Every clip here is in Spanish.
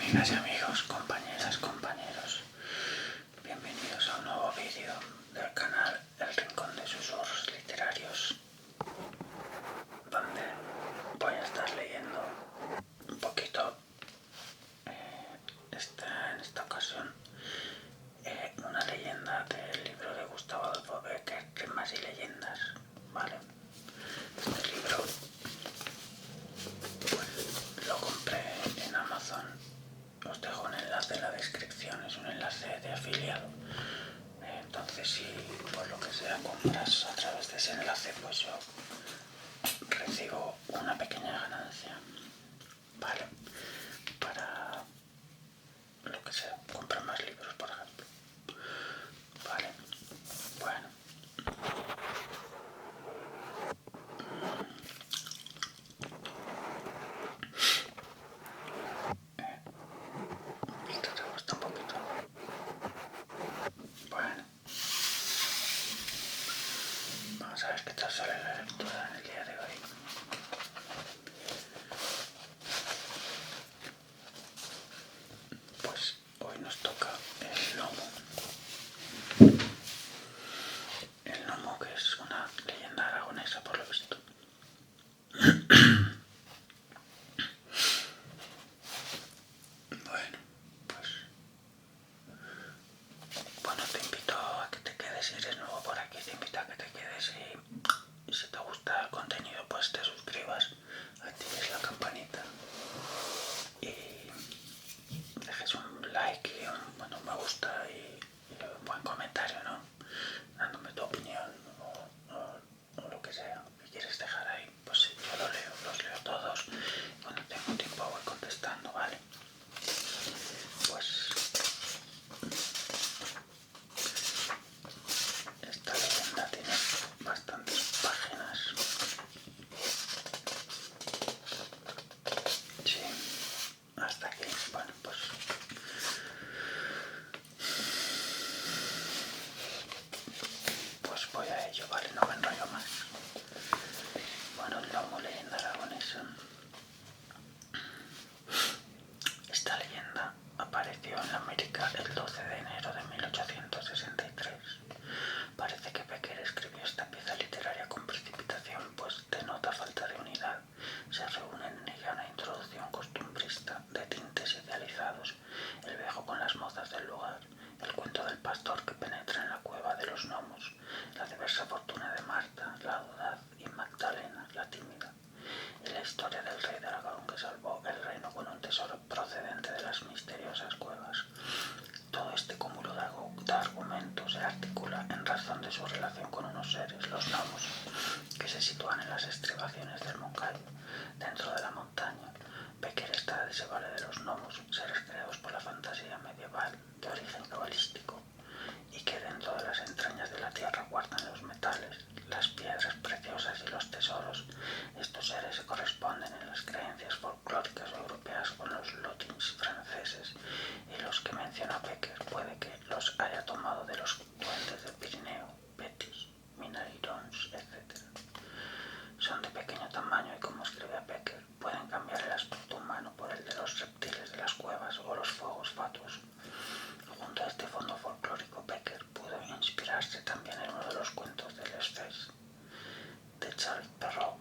Amigas y amigos, compañeras, compañeros, bienvenidos a un nuevo vídeo del canal El Rincón de Susurros Literarios, donde voy a estar leyendo un poquito, en esta ocasión, una leyenda del libro de Gustavo Adolfo Bécquer, Rimas y Leyendas, ¿vale? Este libro pues lo compré en Amazon. Os dejo un enlace en la descripción, es un enlace de afiliado. Entonces si por lo que sea compras a través de ese enlace, pues yo recibo una pequeña ganancia, ¿vale? Para lo que sea, comprar más libros, por ejemplo. Vale, bueno. Esto te gusta un poquito. Bueno. Vamos a ver qué tal sale la lectura en el día de hoy. Pues hoy nos toca el lomo. El lomo, que es una leyenda aragonesa por lo visto. Bueno, pues te invito a que te quedes. Si eres nuevo por aquí, te invito a que te quedes y si te gusta el contenido, pues te suscribas, actives la campanita y dejes un like y un me gusta y un buen comentario, ¿no? Dándome tu opinión o lo que sea que quieres dejar ahí. Pues sí, yo los leo todos. Cuando tengo tiempo voy contestando, ¿vale? Pues esta leyenda tiene bastantes páginas. Sí, hasta aquí. Bueno, pues voy a ello, ¿vale? No me enrollo más. Bueno, el lomo, leyenda aragonesa. Esta leyenda apareció en América el 12 de enero de 1863. Parece que Bécquer escribió esta pieza literaria con precipitación, pues denota falta de unidad. Se reúne en ella una introducción costumbrista de tintes idealizados, el viejo con las mozas del lugar, el cuento del pastor que penetra en la cueva de los gnomos, la diversa fortuna de Marta, la audaz, y Magdalena, la tímida, y la historia del rey de Aragón que salvó el reino con un tesoro procedente de las misteriosas cuevas. Todo este cúmulo de argumentos se articula en razón de su relación con unos seres, los gnomos, que se sitúan en las estribaciones del Moncayo, dentro de la montaña. Bécquer se vale de los gnomos, seres creados por la fantasía medieval de origen cabalístico, y que dentro de las entrañas de la tierra guardan los metales, las piedras preciosas y los tesoros. Estos seres se corresponden en las creencias folclóricas europeas con los lotins franceses, y los que menciona Bécquer puede que los haya tomado de los duendes del Pirineo, Betis, Minairons, etc. Son de pequeño tamaño y, como escribe Bécquer, pueden cambiar el aspecto humano por el de los reptiles de las cuevas o los fuegos fatuos. Junto a este fondo folclórico, Bécquer pudo inspirarse también en uno de los cuentos de Les Fées de Charles Perrault,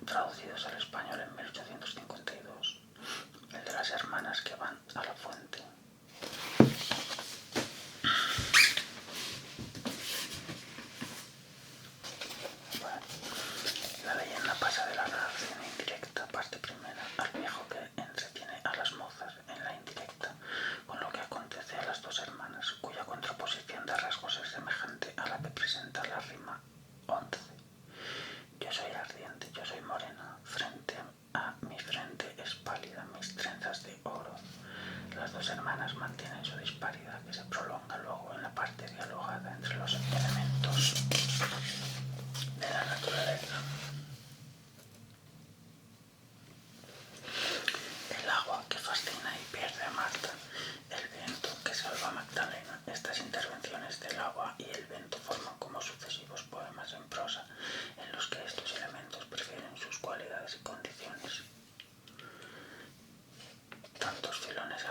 traducidos al español en 1852, el de las hermanas que van a la fuente. Bueno, la leyenda pasa de la narración indirecta, parte primera, al viejo que entretiene a las mozas en la indirecta, con lo que acontece a las dos hermanas, cuya contraposición de rasgos es semejante a la que presenta la rima 11. Yo soy ardiente, yo soy morena, frente a mi frente es pálida, mis trenzas de oro. Las dos hermanas mantienen su disparidad, que se prolonga luego en la parte dialogada entre los elementos de la naturaleza. El agua que fascina y pierde a Marta, el viento que salva a Magdalena. Estas intervenciones del agua y el viento forman como sucesivos poemas en prosa, en los que estos elementos prefieren sus cualidades y condiciones. Tantos filones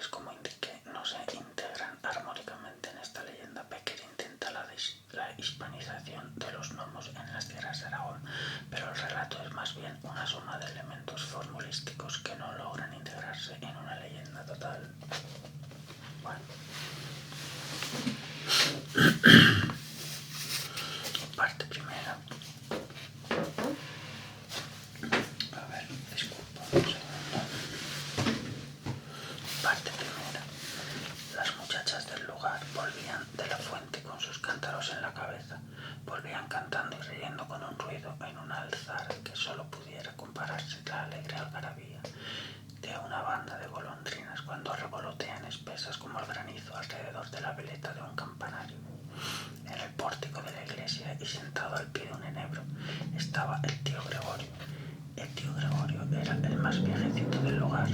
tales como indiqué no se integran armónicamente en esta leyenda. Becker intenta la hispanización de los gnomos en las tierras de Aragón, pero el relato es más bien una suma de elementos formulísticos que no logran integrarse en una leyenda total. Bueno. Parte primera. A ver, disculpa un segundo. Parte primera. Las muchachas del lugar volvían de la fuente con sus cántaros en la cabeza. Volvían cantando y riendo con un ruido en un alzar que solo pudiera compararse la alegre algarabía de una banda de golondrinas cuando revolotean espesas como el granizo alrededor de la veleta de un campanario. En el pórtico de la iglesia y sentado al pie de un enebro estaba el tío Gregorio. El tío Gregorio era el más viejecito del lugar.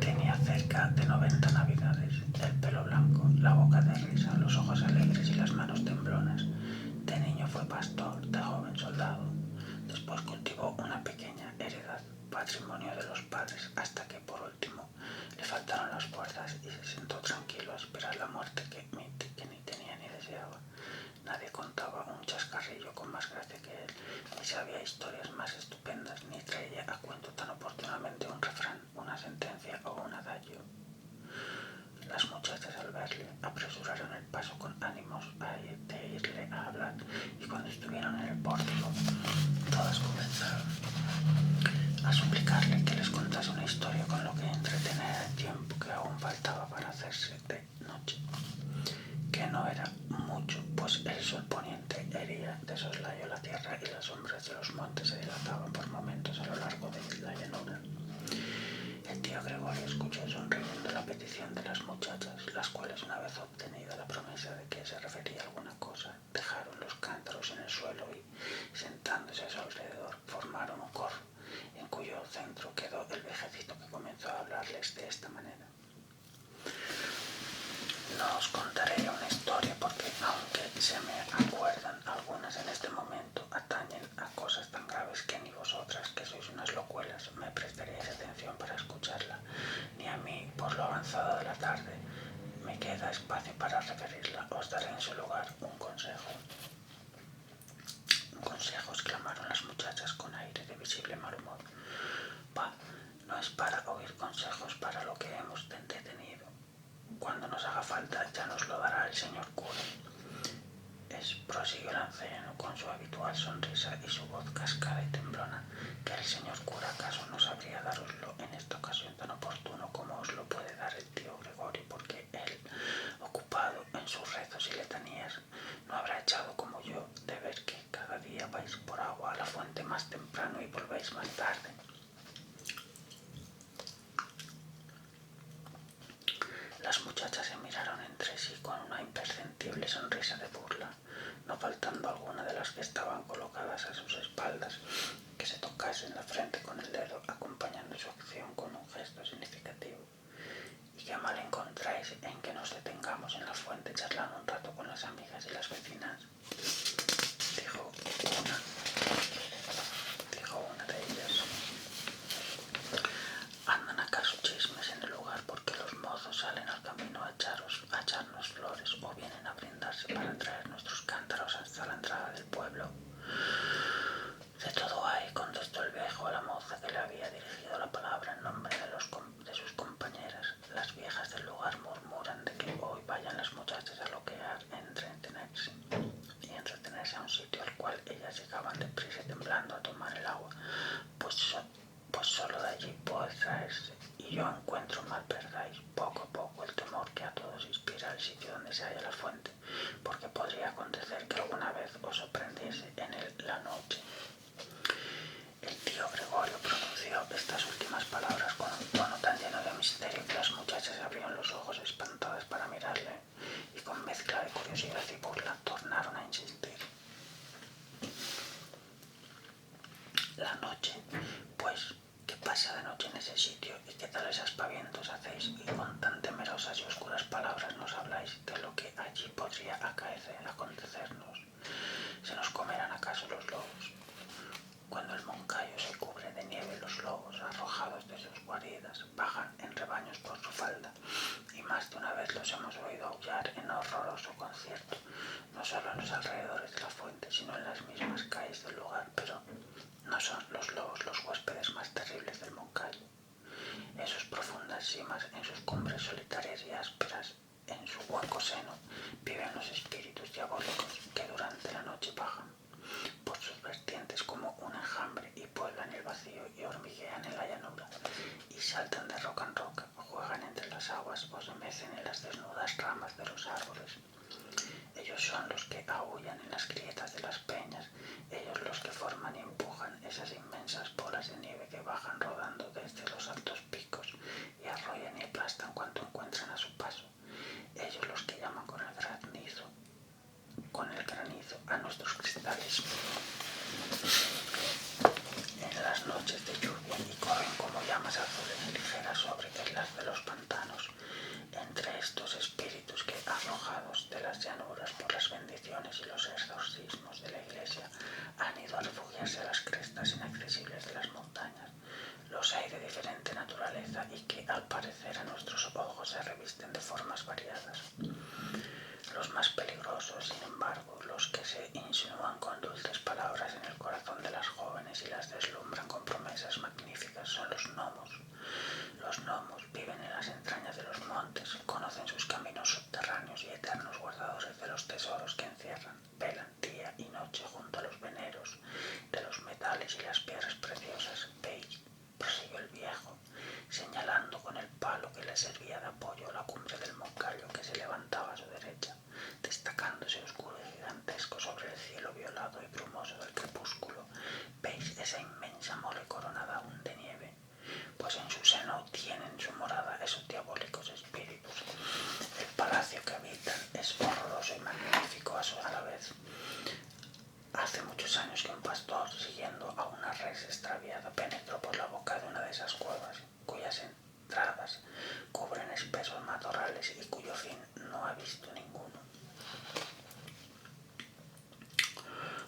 Tenía cerca de 90 navidades, el pelo blanco, la boca de risa, los ojos alegres y las manos temblonas. De niño fue pastor, de joven soldado. Después cultivó una pequeña heredad, patrimonio de los padres, hasta que por último le faltaron las fuerzas y se sentó tranquilo a esperar la muerte que ni tenía ni deseaba. Nadie contaba un chascarrillo con más gracia que él, ni sabía historias más estupendas, ni traía a cuento tan oportunamente un refrán, una sentencia o un adagio. Las muchachas al verle apresuraron el paso con ánimos de irle a hablar, y cuando estuvieron en el pórtico, todas comenzaron a suplicarle que les contase una historia con lo que entretener el tiempo que aún faltaba para hacerse de noche, que no era mucho, pues el sol poniente hería de soslayo la tierra y las sombras de los montes se dilataban por momentos a lo largo de la llanura. El tío Gregorio escuchó sonriendo la petición de las muchachas, las cuales, una vez obtenida la promesa de que se refería a alguna cosa, dejaron los cántaros en el suelo y, sentándose a su alrededor, formaron un coro, en cuyo centro quedó el viejecito que comenzó a hablarles de esta manera. No os contaré una historia porque, aunque se me acuerdan algunas en este momento, atañen a cosas tan graves que ni vosotras, que sois unas locuelas, me prestaríais atención para escucharla, ni a mí, por lo avanzado de la tarde, me queda espacio para referirla. Os daré en su lugar un consejo. Un consejo, exclamaron las muchachas con aire de visible mal humor. Bah, no es para oír consejos para lo que hemos detenido. Cuando nos haga falta ya nos lo dará el señor cura. Prosiguió el anciano con su habitual sonrisa y su voz cascada y temblona, que el señor cura acaso no sabría daroslo en esta ocasión tan oportuno como os lo puede dar el tío Gregorio, porque él, ocupado en sus rezos y letanías, no habrá echado como yo de ver que cada día vais por agua a la fuente más temprano y volvéis más tarde. Las muchachas se miraron entre sí con una imperceptible sonrisa de burla, no faltando alguna de las que estaban colocadas a sus espaldas que se tocasen la frente con el dedo, acompañando su acción con un gesto significativo. ¿Y qué mal encontráis en que nos detengamos en la fuente charlando un rato con las amigas y las vecinas? Dijo una de ellas. ¿Andan acaso chismes en el lugar porque los mozos salen al camino a echarnos flores o vienen a brindarse para traer nuestros cántaros hasta la entrada del pueblo? De todo hay, contestó el viejo a la moza que le había dirigido la palabra en nombre de sus compañeras. Las viejas del lugar murmuran de que hoy vayan las muchachas a loquear, entretenerse a un sitio al cual ellas llegaban deprisa temblando a tomar el agua, pues solo de allí puede traerse, y yo encuentro, mal perdáis, poco a poco el temor que a todos inspira el sitio donde se halla la fuente, porque podría acontecer que alguna vez os sorprendiese en él la noche. El tío Gregorio pronunció estas últimas palabras con un tono tan lleno de misterio que las muchachas abrieron los ojos espantadas para mirarle, y con mezcla de curiosidad y burla tornaron a insistir. La noche, pues, ¿qué pasa de noche en ese sitio y qué tales aspavientos hacéis y con tan temerosas y oscuras palabras nos habláis de lo que allí podría acontecernos? ¿Se nos comerán acaso los lobos? Cuando el moncayo se cubre de nieve, los lobos, arrojados de sus guaridas, bajan en y saltan de roca en roca, juegan entre las aguas o se mecen en las desnudas ramas de los árboles. Ellos son los que aúllan en las grietas de las peñas, ellos los que forman y empujan esas inmensas bolas de nieve que bajan rodando desde los altos picos y arrollan y aplastan cuanto encuentran a su paso. Ellos los que llaman con el granizo a nuestros cristales en las noches de lluvia y corren como llamas azules ligeras sobre el haz de los pantanos. Entre estos espíritus que, arrojados de las llanuras por las bendiciones y los exorcismos de la Iglesia, han ido a refugiarse a las crestas inaccesibles de las montañas, los hay de diferente naturaleza y que, al parecer a nuestros ojos, se revisten de formas variadas. Los más peligrosos, sin embargo, los que se insinúan con dulces palabras en el corazón de las jóvenes y las deslumbran con promesas magníficas, son los gnomos. Los gnomos viven en las entrañas de los montes, conocen sus caminos subterráneos y eternos guardadores de los tesoros que encierran, velan día y noche junto a los veneros de los metales y las piedras preciosas. Veis, prosiguió el viejo, señalando con el palo que le servía de apoyo la cumbre del moncayo que se levantaba a su derecha, destacándose oscuro y gigantesco sobre el cielo violado y brumoso del crepúsculo. ¿Veis esa inmensa mole coronada aún de nieve? Pues en su seno tienen su morada esos diabólicos espíritus. El palacio que habitan es horroroso y magnífico a la vez. Hace muchos años que un pastor, siguiendo a una res extraviada, penetró por la boca de una de esas cuevas, cuyas entradas cubren espesos matorrales y cuyo fin no ha visto ninguno.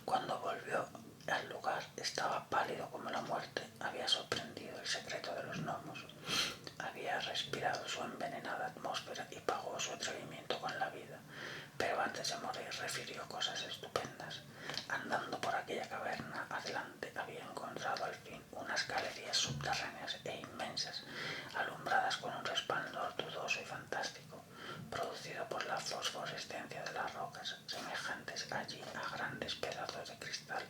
Cuando volvió al lugar estaba pálido como la muerte, había sorprendido el secreto de los gnomos, había respirado su envenenada atmósfera y pagó su atrevimiento con la vida, pero antes de morir refirió cosas estupendas. Andando por aquella caverna adelante había encontrado al fin unas galerías subterráneas e inmensas, alumbradas con un resplandor dudoso y fantástico, producido por la fosforescencia de las rocas, semejantes allí a grandes pedazos de cristal,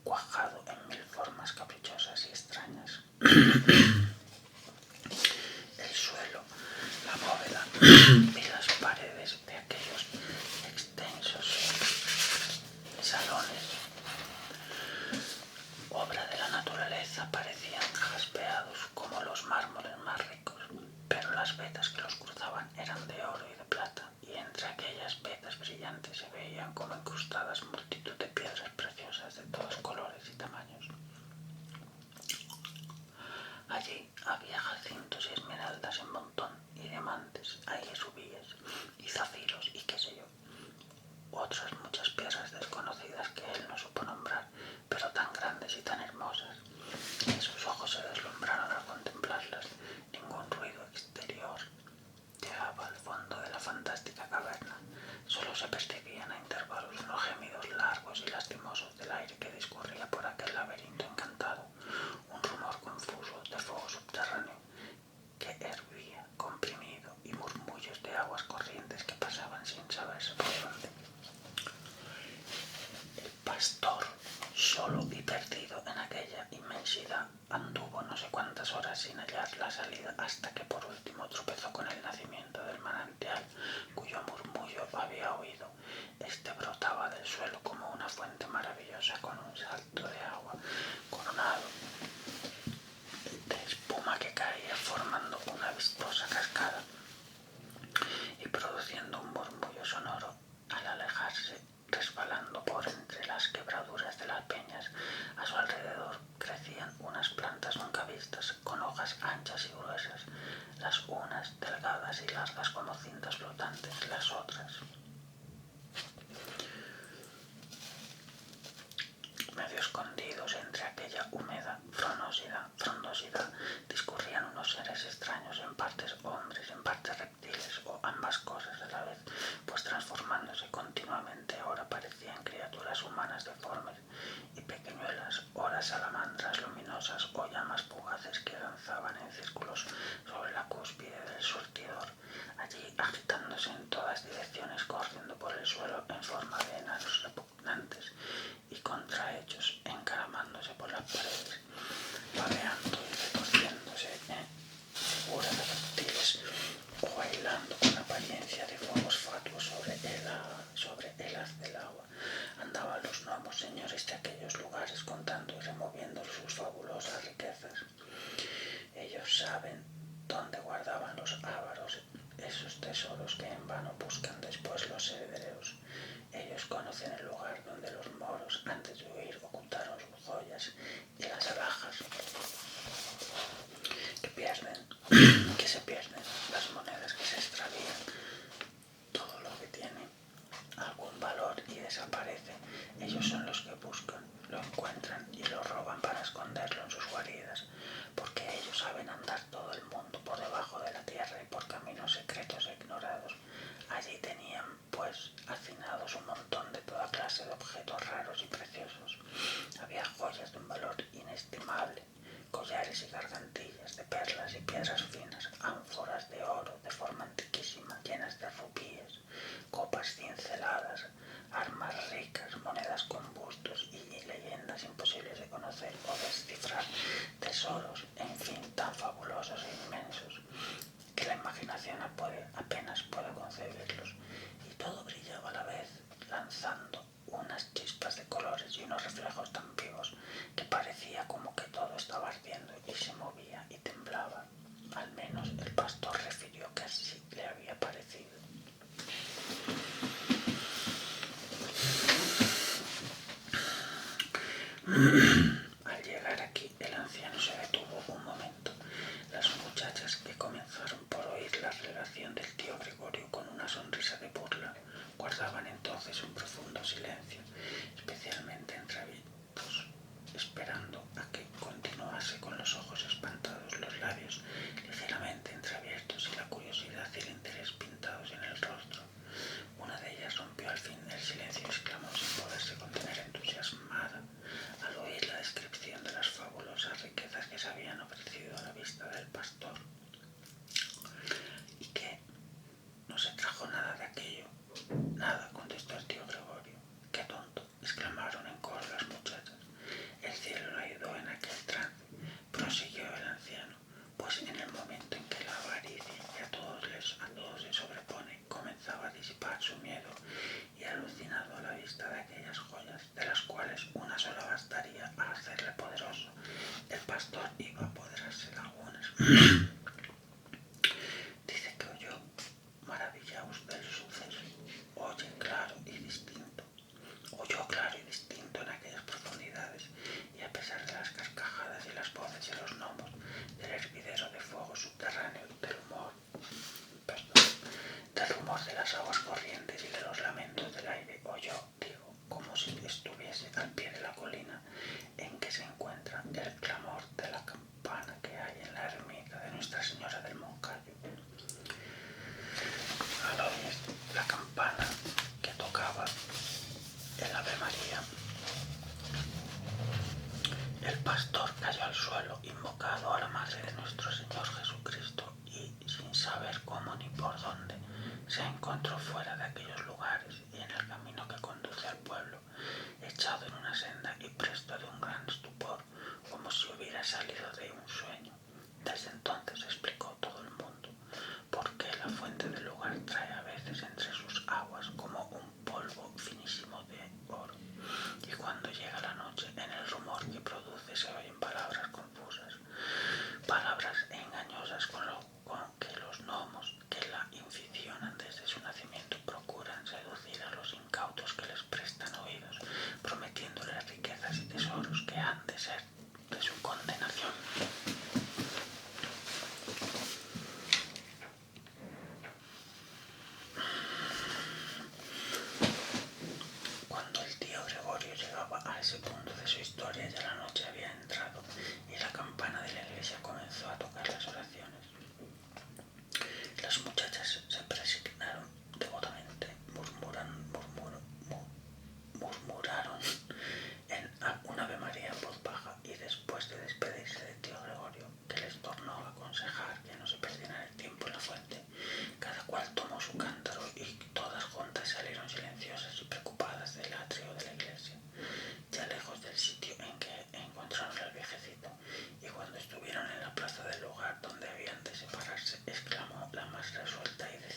cuajado en mil formas caprichosas y extrañas. El suelo, la bóveda y las paredes de aquellos extensos salones, obra de la naturaleza, parecían jaspeados como los mármoles más ricos, pero las vetas que los cruzaban eran de oro y de plata, y entre aquellas vetas brillantes se veían como incrustadas multitud de piedras preciosas de todos colores y tamaños. Allí había jacintos y esmeraldas en montón, y diamantes, rubíes y zafiros y qué sé yo, otras muchas piedras desconocidas que él no supo nombrar, pero tan grandes y tan hermosas que sus ojos se deslumbraron al contemplarlas. Ningún ruido exterior llegaba al fondo de la fantástica caverna, solo se percibían a intervalos unos gemidos largos y lastimosos del aire que discurría por aquel laberinto encantado, un rumor confuso de fuego subterráneo que hervía comprimido y murmullos de aguas corrientes que pasaban sin saberse por dónde. El pastor, solo y perdido en aquella inmensidad, anduvo no sé cuántas horas sin hallar la salida, hasta que por último tropezó con el nacimiento del manantial cuyo murmullo había oído. Este brotaba del suelo como una fuente maravillosa, con un salto de agua coronado de espuma que caía formando una vistosa cascada y produciendo un murmullo sonoro al alejarse, resbalando por entre las quebraduras de las peñas. A su alrededor crecían unas plantas nunca vistas, con hojas anchas y gruesas, las unas delgadas y largas como cintas flotantes, las otras medio escondidos entre aquella húmeda frondosidad, discurrían unos seres extraños, en partes hombres, en partes reptiles, o ambas cosas a la vez, pues transformándose continuamente. Ahora parecían criaturas humanas deformes y pequeñuelas, ora salamandras luminosas o llamas fugaces que danzaban en círculos sobre la cúspide del surtidor, allí agitándose en todas direcciones, corriendo por el suelo en forma de enanos repugnantes y contrahechos, encaramándose por las paredes, babeando y retorciéndose que se pierden, las monedas que se extravían, todo lo que tiene algún valor y desaparece. Ellos son los que buscan, lo encuentran y lo roban para esconderlo en sus guaridas, porque ellos saben andar todo el mundo por debajo de la tierra y por caminos secretos e ignorados. Allí tenían, pues, hacinados un montón de toda clase de objetos raros y preciosos. Había joyas de un valor inestimable, collares y gargantillas de perlas y piedras finas, ánforas de oro de forma antiquísima, llenas de rubíes, copas cinceladas, armas ricas, monedas con bustos y leyendas imposibles de conocer o descifrar, tesoros, en fin, tan fabulosos e inmensos que la imaginación apenas puede concebirlos, y todo brillaba a la vez, lanzando unas chispas de colores y unos reflejos tan vivos que parecía como que todo estaba ardiendo y se movía y temblaba. Al menos el pastor refirió que así le había parecido. Al llegar aquí, el anciano se detuvo un momento. Las muchachas, que comenzaron por oír la relación del tío Gregorio con una sonrisa de burla, guardaban entonces un profundo silencio, especialmente entreabiertos, esperando a que continuase con los ojos espantados, los labios ligeramente entreabiertos y la curiosidad y el interés pintados en el rostro. Una de ellas rompió al fin el silencio y exclamó sin poderse contener, entusiasmada al oír la descripción de las fabulosas riquezas que se habían ofrecido a la vista del pastor. ¿Y qué? ¿No se trajo nada de aquello? Nada, contestó el tío Gregorio. ¡Qué tonto!, exclamaron en coro las muchachas. El cielo lo ayudó en aquel trance, prosiguió el anciano, pues en el momento en que la avaricia que a todos se sobrepone comenzaba a disipar su miedo, y alucinado a la vista de aquellas joyas, de las cuales una sola bastaría a hacerle poderoso, el pastor iba a apoderarse de algunas. Dice que oyó, maravillaos del suceso, oyó claro y distinto en aquellas profundidades, y a pesar de las carcajadas y las voces y los gnomos, del hervidero de fuego subterráneo, del rumor de las aguas corrientes y de los lamentos del aire, oyó, como si estuviese al pie de la colina en que se encuentra, el clamor de la campana que hay en la ermita de Nuestra Señora del Moncayo. Al oír la campana que tocaba el Ave María, el pastor cayó al suelo, invocado a la Madre de nuestro Señor Jesucristo, y sin saber cómo ni por dónde, se encontró fuera de aquellos lugares y en el camino que conduce al pueblo, echado en una senda y presto de un gran estupor, como si hubiera salido de un sueño. Desde entonces explicó todo el mundo por qué la fuente del lugar trae a veces entre sus aguas como un polvo finísimo de oro, y cuando llega la noche, en el rumor que produce se oyen palabras confusas, palabras engañosas con que los gnomos que la inficionan desde su nacimiento procuran seducir a los incautos que les prestan oídos, prometiéndoles riquezas y tesoros que han de ser de su condenación. Cuando el tío Gregorio llegaba a ese punto de su historia, ya la noche había entrado y la campana de la iglesia comenzó a tocar las oraciones. Las muchachas se presignaron devotamente, murmuraron en un Ave María en voz baja, y después de despedirse del tío Gregorio, que les tornó a aconsejar que no se perdieran el tiempo en la fuente, cada cual tomó su cántaro y todas juntas salieron silenciosas y preocupadas del atrio de la iglesia, ya lejos del sitio en que encontraron al viejecito, y cuando estuvieron en la plaza del lugar donde habían de separarse, exclamó la más resuelta y decidida: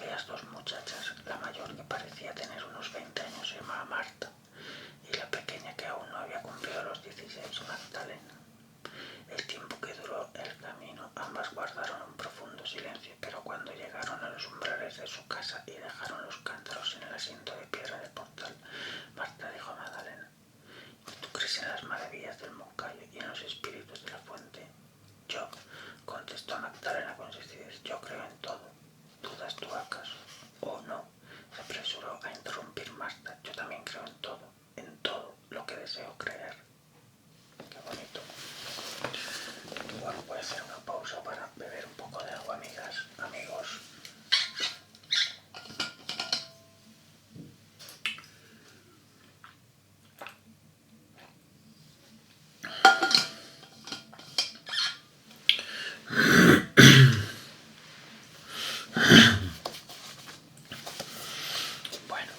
aquellas dos muchachas, la mayor, que parecía tener unos 20 años, se llamaba Marta, y la pequeña, que aún no había cumplido los 16, Magdalena. El tiempo que duró el camino, ambas guardaron un profundo silencio, pero cuando llegaron a los umbrales de su casa y dejaron los cántaros en el asiento de piedra del portal, Marta dijo a Magdalena: ¿tú crees en las maravillas del Moncayo y en los espíritus de la fuente? Yo, contestó Magdalena con sencillez, yo creo en todo. ¿Dudas tú acaso? ¿O no? Se apresuró a interrumpir Marta. Yo también creo en todo lo que deseo creer. Qué bonito. Igual voy a hacer una pausa para beber un poco de agua, amigas, amigos. Bueno,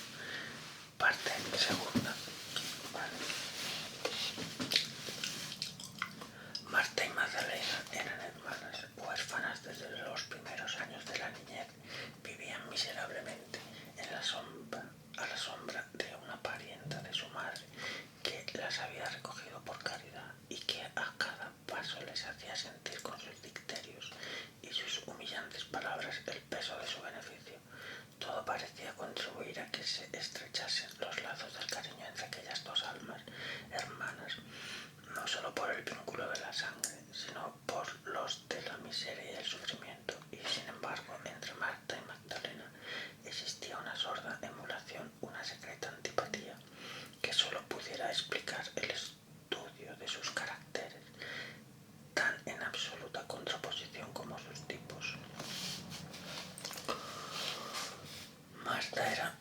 parte segunda. Vale. Marta y Magdalena eran hermanas, huérfanas desde los primeros años de la niñez. Vivían miserablemente a la sombra de una parienta de su madre que las había recogido por caridad y que a cada paso les hacía sentir con sus dicterios y sus humillantes palabras el peso de su beneficio. Todo parecía contribuir a que se estrechasen los lazos del cariño entre aquellas dos almas hermanas, no solo por el vínculo de la sangre, sino por los de la miseria y el sufrimiento. Y sin embargo, entre Marta y Magdalena existía una sorda emulación, una secreta antipatía, que solo pudiera explicar el estudio de sus caracteres, tan en absoluta contraposición como sus tipos. Marta era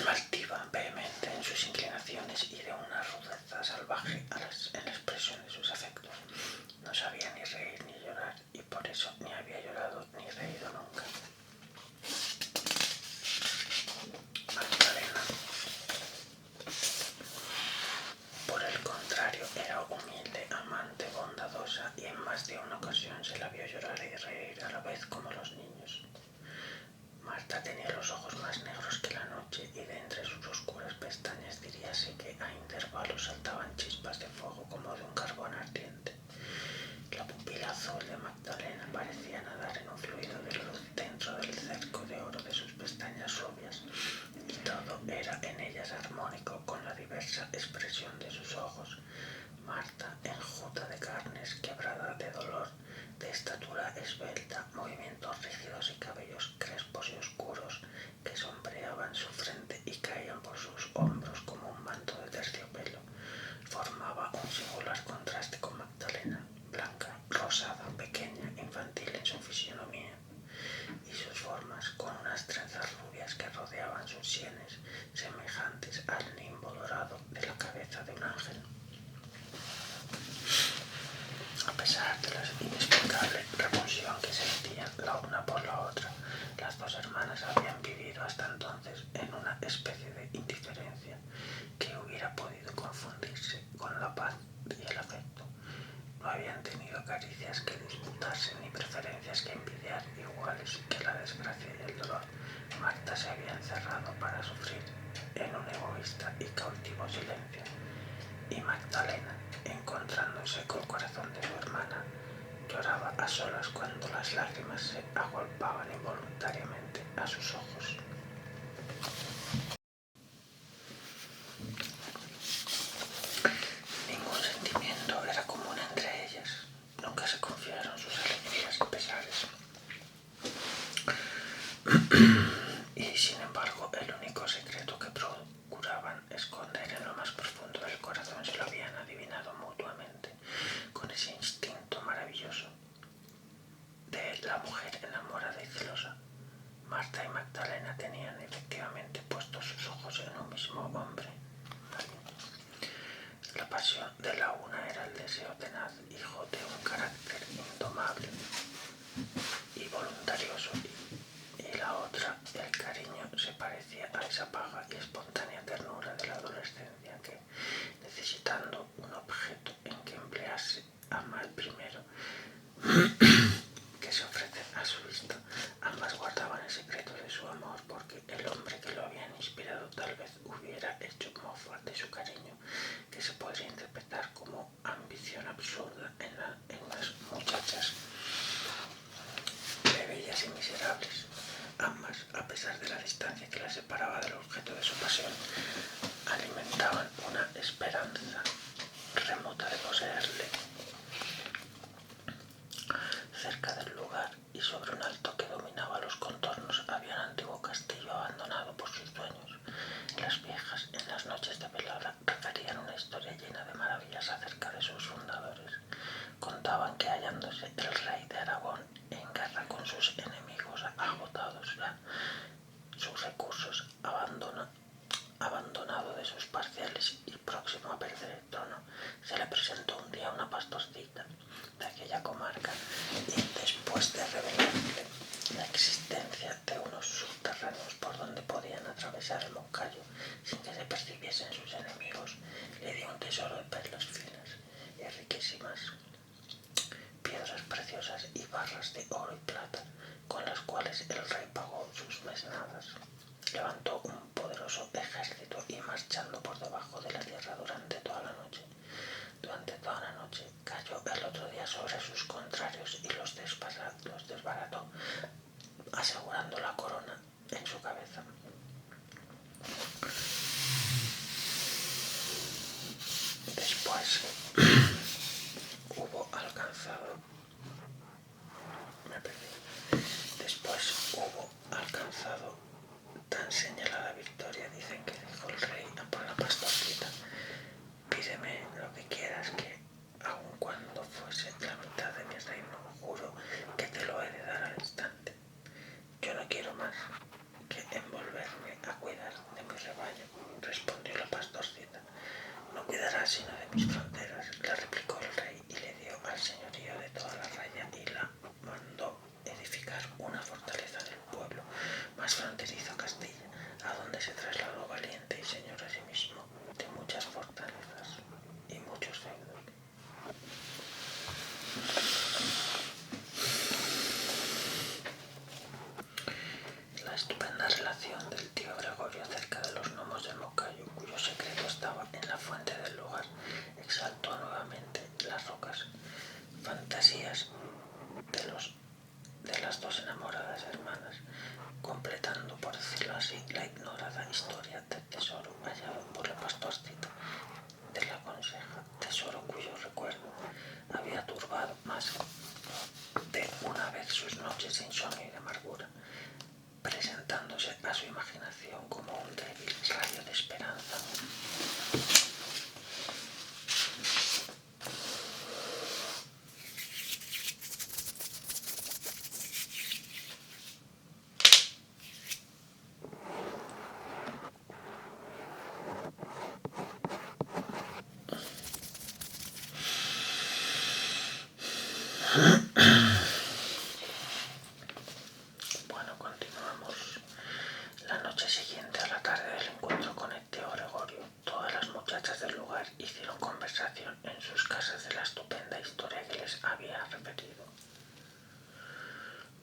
altiva, vehemente en sus inclinaciones y de una rudeza salvaje en la expresión de sus afectos. No sabía ni reír ni llorar, y por eso ni había llorado ni reído nunca. Magdalena, por el contrario, era humilde, amante, bondadosa, y en más de una ocasión se la vio llorar y reír a la vez como los niños. Marta tenía los ojos más negros que la noche, y de entre sus oscuras pestañas diríase que a intervalos saltaban chispas de fuego como de un carbón ardiente. La pupila azul de Magdalena parecía nadar en un fluido de luz dentro del cerco de oro de sus pestañas rubias, y todo era en ellas armónico con la diversa expresión de sus ojos. Marta, enjuta de carnes, quebrada de dolor, de estatura esbelta, movimientos rígidos y cabellos crespos y oscuros que sombreaban su frente y caían por sus hombros como un manto de terciopelo, formaba un singular contraste con Magdalena, blanca, rosada, pequeña, infantil en su fisionomía, y sus formas, con unas trenzas rubias que rodeaban sus sienes, semejantes al nimbo dorado de la cabeza de un ángel. A pesar de la inexplicable repulsión que sentían la una por la otra, las dos hermanas habían vivido hasta entonces en una especie de indiferencia que hubiera podido confundirse con la paz y el afecto. No habían tenido caricias que disputarse ni preferencias que envidiar iguales que la desgracia y el dolor. Marta se había encerrado para sufrir en un egoísta y cautivo silencio, y Magdalena, encontrándose con el corazón de su hermana, lloraba a solas cuando las lágrimas se agolpaban involuntariamente a sus ojos. Ningún sentimiento era común entre ellas, nunca se confiaron sus alegrías y pesares. Y sin embargo, el único secreto que procuraban esconder en lo más profundo del corazón se lo habían adivinado mutuamente, con ese instinto maravilloso de la mujer enamorada y celosa. Marta y Magdalena tenían efectivamente puestos sus ojos en un mismo hombre. La pasión de la una era el deseo tenaz, hijo de un carácter indomable y voluntarioso, y la otra, el cariño, se parecía a esa vaga y espontánea ternura de la adolescencia que, necesitando un objeto en que emplearse, ama al primero que se ofrece a su vista. Ambas guardaban el secreto de su amor tal vez hubiera hecho mofa de su cariño, que se podría interpretar como ambición absurda en las muchachas plebeyas y miserables. Ambas, a pesar de la distancia que las separaba del objeto de su pasión, alimentaban una esperanza remota de poseerle. Cerca del lugar y sobre un alto que dominaba los contornos había un antiguo castillo abandonado por sus dueños. Las viejas, en las noches de velada, referían una historia llena de maravillas acerca de sus fundadores. Contaban que, hallándose el rey de Aragón en guerra con sus enemigos, agotados ya sus recursos, abandonado de sus parciales y próximo a perder el trono, se le presentó un día una pastorcita de aquella comarca y, después de revelarle la existencia de unos subterráneos por donde podían atravesar el Moncayo sin que se percibiesen sus enemigos, le dio un tesoro de perlas finas y riquísimas, piedras preciosas y barras de oro y plata, con las cuales el rey pagó sus mesnadas. Levantó un poderoso ejército y, marchando por debajo de la tierra durante toda la noche, cayó el otro día sobre sus contrarios y los desbarató, asegurando la corona en su cabeza. Después hubo alcanzado tan señalada victoria, dicen que dijo el rey por la pastorcita: pídeme lo que quieras, que aun cuando fuese la mitad de mi reino, juro que te lo he de dar al instante. Yo no quiero más que envolverme a cuidar de mi rebaño, respondió la pastorcita. No cuidarás sino de mis fronteras, le replicó el rey, y le dio al señorío de toda la raya y la mandó edificar una fortaleza en el pueblo más fronterizo Castilla, a donde se trasladó valiente y señor asimismo de muchas fortalezas y muchos feudos. La estupenda relación del tío Gregorio acerca de los gnomos del Moncayo, cuyo secreto estaba en la fuente del lugar, exaltó nuevamente las locas fantasías de las dos enamoradas hermanas, completando, por decirlo así, la ignorada historia del tesoro hallado por la pastorcita de la Conseja, tesoro cuyo recuerdo había turbado más de una vez sus noches de insomnio y de amargura, presentándose a su imaginación como un débil rayo de esperanza. Bueno, continuamos. La noche siguiente, a la tarde del encuentro con el tío Gregorio, todas las muchachas del lugar hicieron conversación en sus casas de la estupenda historia que les había referido.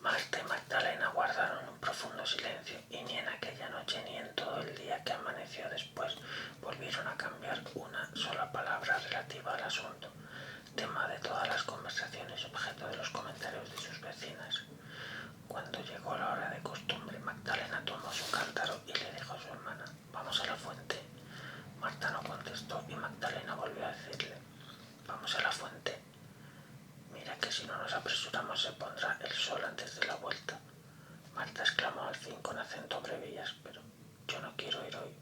Marta y Magdalena guardaron un profundo silencio, y ni en aquella noche ni en todo el día que amaneció después volvieron a cambiar una sola palabra relativa al asunto, tema de todas las conversaciones, objeto de los comentarios de sus vecinas. Cuando llegó la hora de costumbre, Magdalena tomó su cántaro y le dijo a su hermana: «Vamos a la fuente». Marta no contestó y Magdalena volvió a decirle: «Vamos a la fuente. Mira que si no nos apresuramos se pondrá el sol antes de la vuelta». Marta exclamó al fin con acento brevillas: «Pero yo no quiero ir hoy».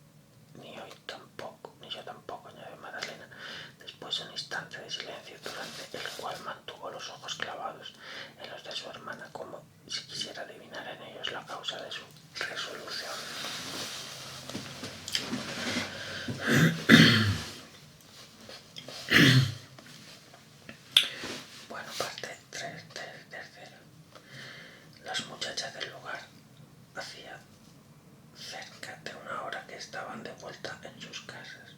«Ni hoy tampoco, ni yo tampoco», añadió Magdalena, después de un instante de silencio, durante el cual mantuvo los ojos clavados en los de su hermana, como si quisiera adivinar en ellos la causa de su resolución. Bueno, parte 3. Las muchachas del lugar hacía cerca de una hora que estaban de vuelta en sus casas.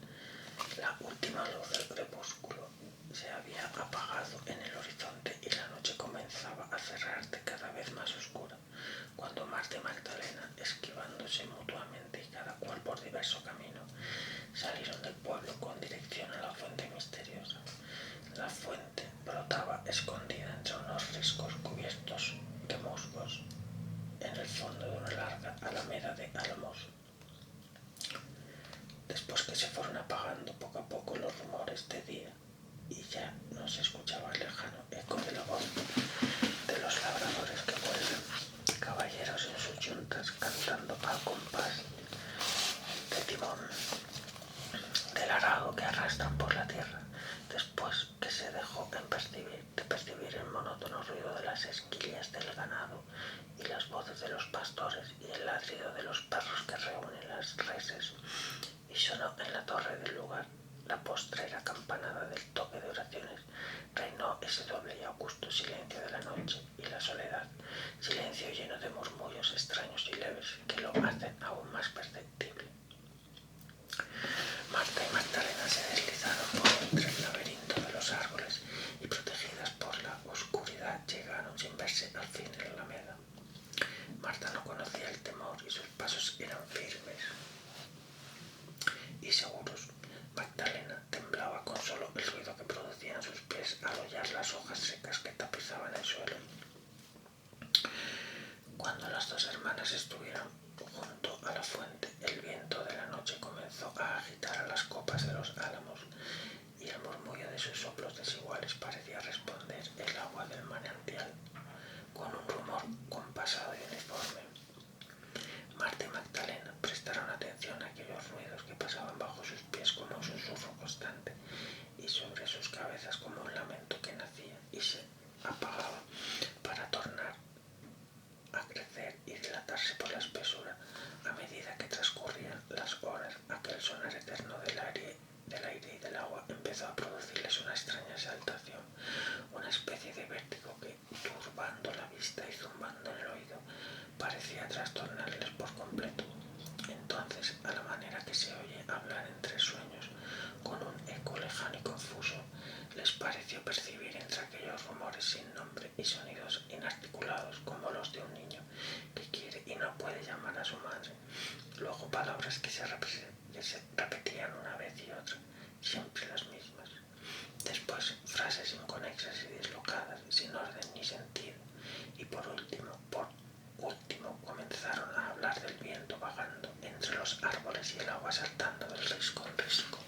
La última luz del crepúsculo se había apagado en el horizonte y la noche comenzaba a cerrarse cada vez más oscura, cuando Marta y Magdalena, esquivándose mutuamente y cada cual por diversas inverso camino. Salieron del pueblo con dirección a la fuente misteriosa. La fuente brotaba escondida entre unos riscos cubiertos de musgos en el fondo de una larga alameda de álamos. Después que se fueron apagando poco a poco los rumores de día y ya no se escuchaba el lejano eco de la voz de los labradores que vuelven, caballeros en sus yuntas cantando al compás de timón del arado que arrastran por la tierra, después que se dejó de percibir el monótono ruido de las esquillas del ganado y las voces de los pastores y el ladrido de los perros que reúnen las reses, y sonó en la torre del lugar la postrera campanada del toque de oraciones. Reinó ese doble y augusto silencio de la noche y la soledad, silencio lleno de murmullos extraños y leves que lo hacen aún más perceptible. Marta y Magdalena se deslizaron por entre el laberinto de los árboles y, protegidas por la oscuridad, llegaron sin verse al fin en la alameda. Marta no conocía el temor y sus pasos eran firmes y seguros. Magdalena temblaba con solo el ruido que producían sus pies al hollar las hojas secas que tapizaban el suelo. Cuando las dos hermanas estuvieron junto a la fuente, el viento de la noche comenzó a agitar a las copas de los álamos y el murmullo de sus soplos desiguales parecía responder el agua del manantial con un rumor compasado y uniforme. Marta y Magdalena prestaron atención a aquellos ruidos que pasaban bajo sus pies como un susurro constante y sobre sus cabezas como un lamento que nacía y se apagaba para tornar a crecer y dilatarse por la espesura a medida que transcurrían las horas. Aquel sonar eterno del aire y del agua empezó a producirles una extraña exaltación, una especie de vértigo que, turbando la vista y zumbando en el oído, parecía trastornarles por completo. Entonces, a la manera que se oye hablar entre sueños, con un eco lejano y confuso, les pareció percibir entre aquellos rumores sin nombre y sonidos inarticulados como los de un niño que quiere y no puede llamar a su madre. Luego palabras que se repetían una vez y otra, siempre las mismas. Después frases inconexas y deslocadas, sin orden ni sentido. Y por último, comenzaron a hablar del viento vagando entre los árboles y el agua saltando del risco en risco.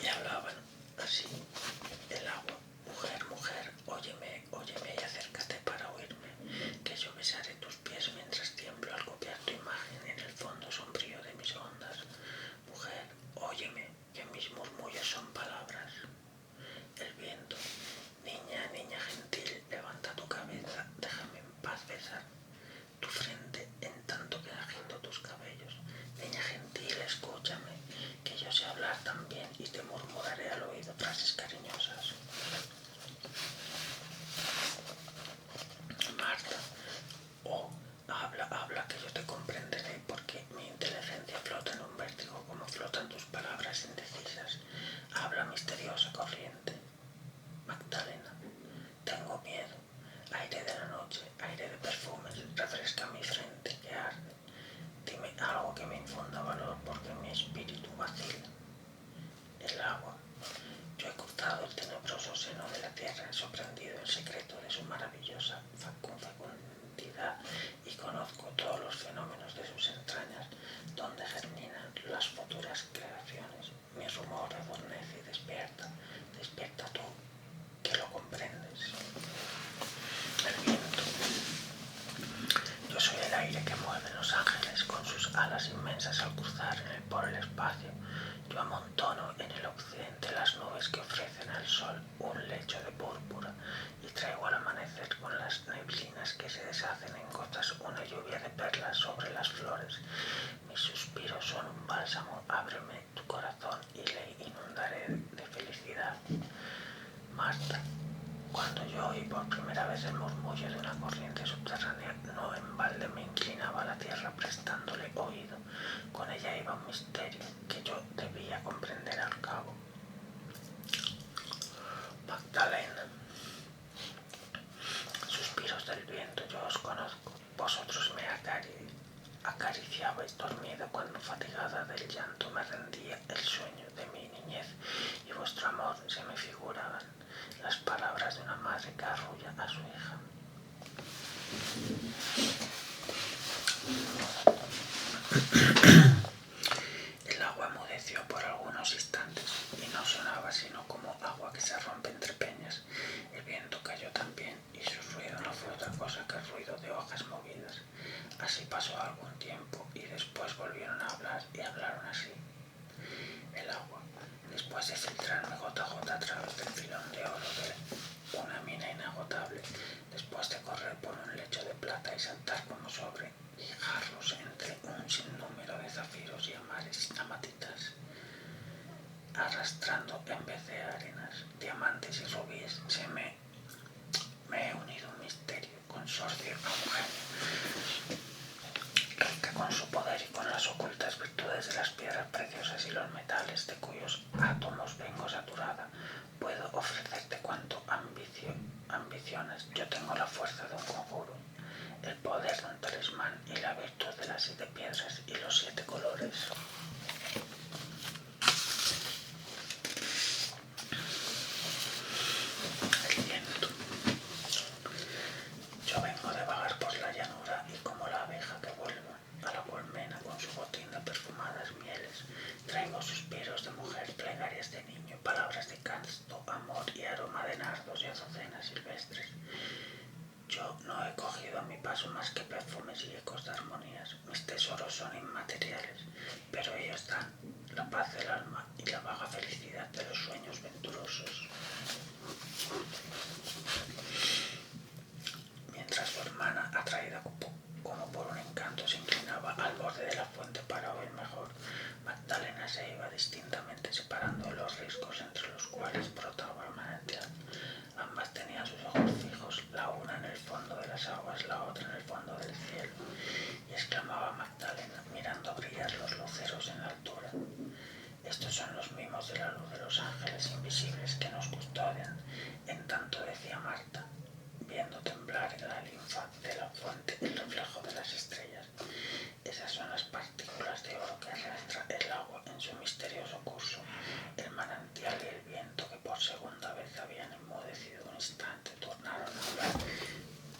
Y hablaban así: el agua, mujer, mujer, óyeme, óyeme y acércate para oírme, que yo besaré tus pies mientras tiemblo al copiar tu imagen en el fondo sombrío de mis ondas. Mujer, óyeme, que mis murmullos son palabras. El viento, niña, niña gentil, levanta tu cabeza, déjame en paz besar tu frente en tanto que agito tus cabellos. Niña gentil, escúchame, que yo sé hablar también y te murmuraré al oído frases cariñosas. Marta, oh, habla, habla, que yo te comprenderé, porque mi inteligencia flota en un vértigo como flotan tus palabras indecisas. Habla, misteriosa corriente. Magdalena, tengo miedo. Aire de la noche, aire de perfumes, refresca mi frente que arde. Dime algo que me infunda valor, porque mi espíritu vacila. El agua. Yo he cruzado el tenebroso seno de la tierra, sorprendido el secreto de su maravillosa fecundidad y conozco todos los fenómenos de sus entrañas, donde germinan las futuras creaciones. Mi rumor adormece y despierta. Despierta tú, que lo comprendes. El viento. Yo soy el aire que mueven los ángeles con sus alas inmensas al cruzar por el espacio. Yo amontono en el occidente las nubes que ofrecen al sol un lecho de púrpura y traigo al amanecer con las neblinas que se deshacen en gotas una lluvia de perlas sobre las flores. Mis suspiros son un bálsamo, ábreme tu corazón y le inundaré de felicidad. Marta, cuando yo oí por primera vez el murmullo de una corriente subterránea, no en balde me inclinaba a la tierra prestándole oído. Con ella iba un misterio que yo debía comprender al cabo. unos instantes y no sonaba sino como agua que se rompe entre peñas. El viento cayó también y su ruido no fue otra cosa que el ruido de hojas movidas. Así pasó algún tiempo y después volvieron a hablar y hablaron así. El agua, después de filtrarme gota a gota a través del filón de oro de una mina inagotable, después de correr por un lecho de plata y saltar como sobre guijarros entre un sinnúmero de zafiros y amatitas, arrastrando en vez de arenas, diamantes y rubíes, me he unido un misterio, consorcio homogéneo, rica con su poder y con las ocultas virtudes de las piedras preciosas y los metales de cuyos átomos vengo saturada. Puedo ofrecerte cuanto ambiciones. Yo tengo la fuerza de un conjuro, el poder de un talismán y la virtud de las 7 piedras y los 7 colores. El viento. Yo vengo de vagar por la llanura y como la abeja que vuelve a la colmena con su botín de perfumadas mieles, traigo suspiros de mujer, plegarias de niño, palabras de canto, amor y aroma de nardos y azucenas silvestres. Yo no he cogido a mi paso más que perfumes y ecos de armonías. Mis tesoros son inmateriales, pero ellos dan la paz del alma y la vaga felicidad de los sueños venturosos. Mientras su hermana, atraída como por un encanto, se inclinaba al borde de la fuente para oír mejor, Magdalena se iba distintamente separando de los riscos entre los cuales brotaba el manantial. Ambas tenían sus ojos fijos, la una en el fondo de las aguas, la otra en el fondo del cielo, y exclamaba Magdalena, mirando brillar los luceros en la altura: estos son los mimos de la luz de los ángeles invisibles que nos custodian. En tanto decía Marta, viendo temblar en la linfa de la fuente el reflejo de las estrellas: esas son las partículas de oro que arrastra el agua en su misterioso curso. El manantial y el viento, que por segunda vez habían enmudecido un instante, tornaron a hablar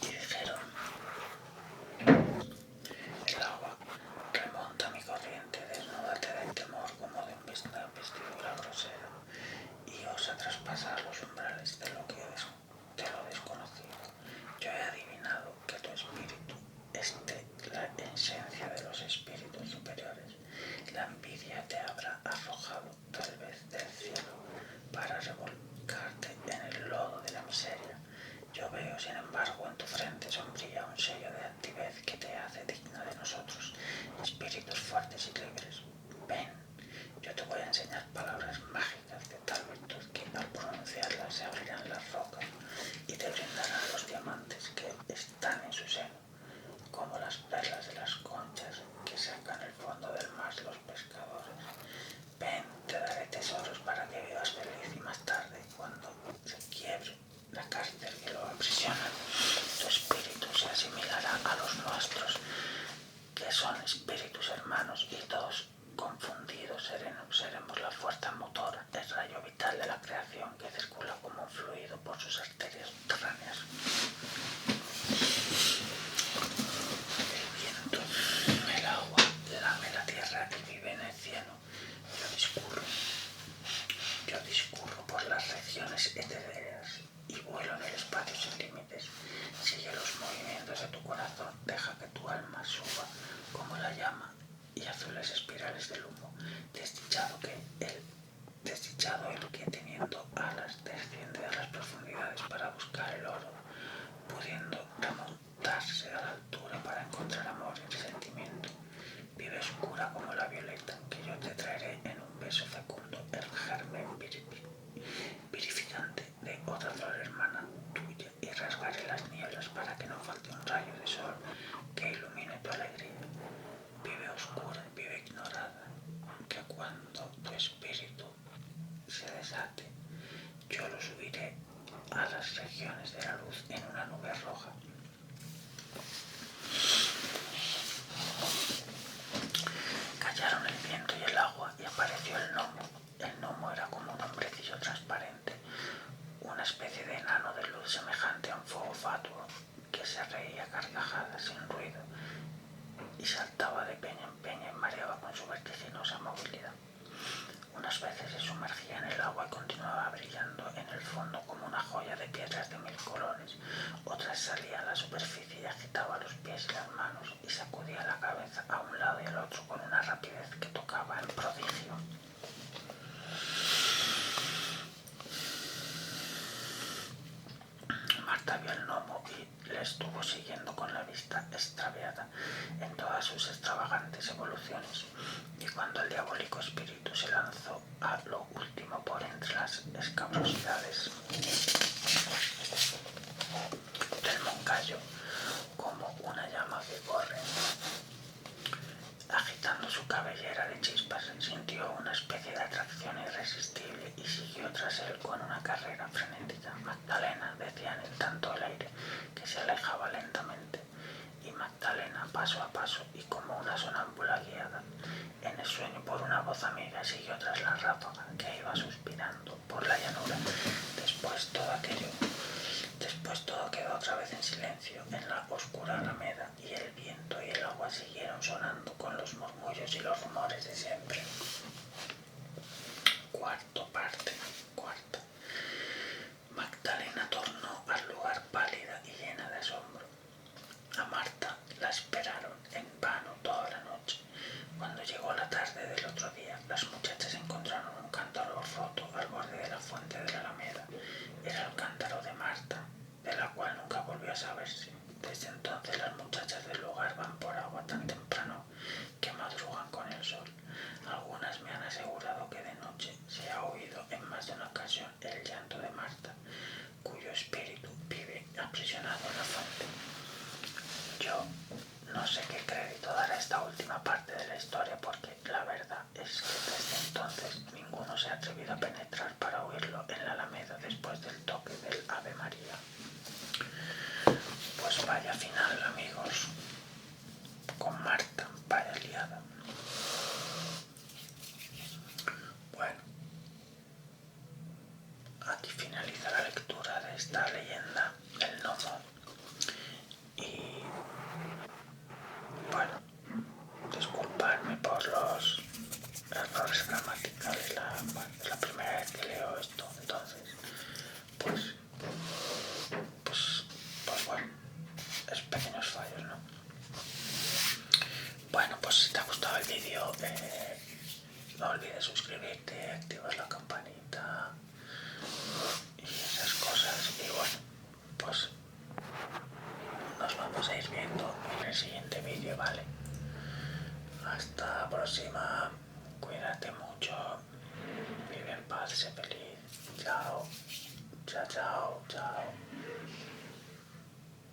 y dijeron: el agua remonta mi corriente, desnúdate del temor como de una vestidura grosera y osa traspasar los umbrales de lo desconocido. Yo he adivinado que tu espíritu es la esencia de los espíritus superiores. La envidia te habrá arrojado tal vez del cielo para revolcarte en el lodo de la miseria. Yo veo, sin embargo, en tu frente sombría un sello de altivez que te hace digna de nosotros, espíritus fuertes y libres. Ven, yo te voy a enseñar palabras mágicas de tal virtud que al pronunciarlas se abrirán las rocas y te brindarán los diamantes que están en su seno, como las perlas de las conchas que sacan el fondo del mar los pescadores. Ven, te daré tesoros para que vivas feliz y más tarde, cuando se quiebre la cárcel que lo aprisiona, tu espíritu se asimilará a los nuestros, que son espíritus hermanos, y todos confundidos seremos la fuerza motora, el rayo vital de la creación que circula como un fluido por sus arterias subterráneas. El viento, el agua, lame la tierra y vive en el cielo. Yo discurro por las regiones etéreas y vuelo en el espacio sin límites. Sigue los movimientos de tu corazón, deja que tu alma suba como la llama y azules espirales del humo. Desdichado el que teniendo alas desciende a las profundidades para buscar el oro, pudiendo remontarse a la altura para encontrar amor y sentimiento. Vive oscura como la violeta, que yo te traeré en un beso fecundo, el germen purificante de otra flor hermana tuya, y rasgaré las nieblas para que no falte un rayo de sol que ilumine tu alegría. Vive oscura, vive ignorada, que cuando tu espíritu se desate, yo lo subiré a las regiones de la luz en una nube roja. Callaron el viento y el agua y apareció el gnomo. El gnomo era como un hombrecillo transparente, una especie de enano de luz semejante a un fuego fatuo, que se reía a carcajadas sin ruido y saltaba de peña en peña y mareaba con su vertiginosa movilidad. Unas veces profundo como una joya de piedras de 1000 colores. Otras salía a la superficie y agitaba los pies y las manos y sacudía la cabeza a un lado y al otro con una rapidez que tocaba en prodigio. Marta vio el gnomo y le estuvo siguiendo con la vista extraviada en todas sus extravagantes evoluciones, y cuando el diabólico espíritu se lanzó a lo último por entre las escabrosidades del moncayo, como una llama que corre, agitando su cabellera de chispas, sintió una especie de atracción irresistible y siguió tras él con una carrera frenética. Magdalena, decía en tanto el aire, que se alejaba lentamente, y Magdalena, paso a paso y como una sonámbula guiada en el sueño por una voz amiga, siguió tras la ráfaga que iba suspirando por la llanura. Después todo quedó otra vez en silencio en la oscura alameda, y el viento y el agua siguieron sonando con los murmullos y los rumores de siempre. Cuarta. Magdalena tornó al lugar pálida y llena de asombro. A Marta la esperaron en vano toda la noche. Cuando llegó la tarde del otro día, las muchachas encontraron un cántaro roto al borde de la fuente de la alameda. Era el cántaro de Marta, de la cual nunca volvió a saberse. Desde entonces las muchachas del lugar van por agua tan temprano que madrugan con el sol. Algunas me han asegurado que de noche se ha oído en más de una ocasión el llanto de Marta, cuyo espíritu vive aprisionado en la fuente. Yo no sé qué crédito dar a esta última parte de la historia, porque la verdad es que desde entonces ninguno se ha atrevido a penetrar para oírlo en la alameda después del toque del Ave María. Pues vaya final, amigos, con Marta, vaya liada. Bueno, aquí finaliza la lectura de esta leyenda del gnomo. Y bueno, disculparme por los errores gramaticales, es la primera vez que leo esto, entonces pues bueno, es pequeños fallos, ¿no? Bueno, pues si te ha gustado el vídeo, no olvides suscribirte, activar la campanita y esas cosas. Y bueno, pues nos vamos a ir viendo en el siguiente vídeo, ¿vale? Hasta la próxima, cuídate mucho, vive en paz, sé feliz, chao, chao, chao, chao.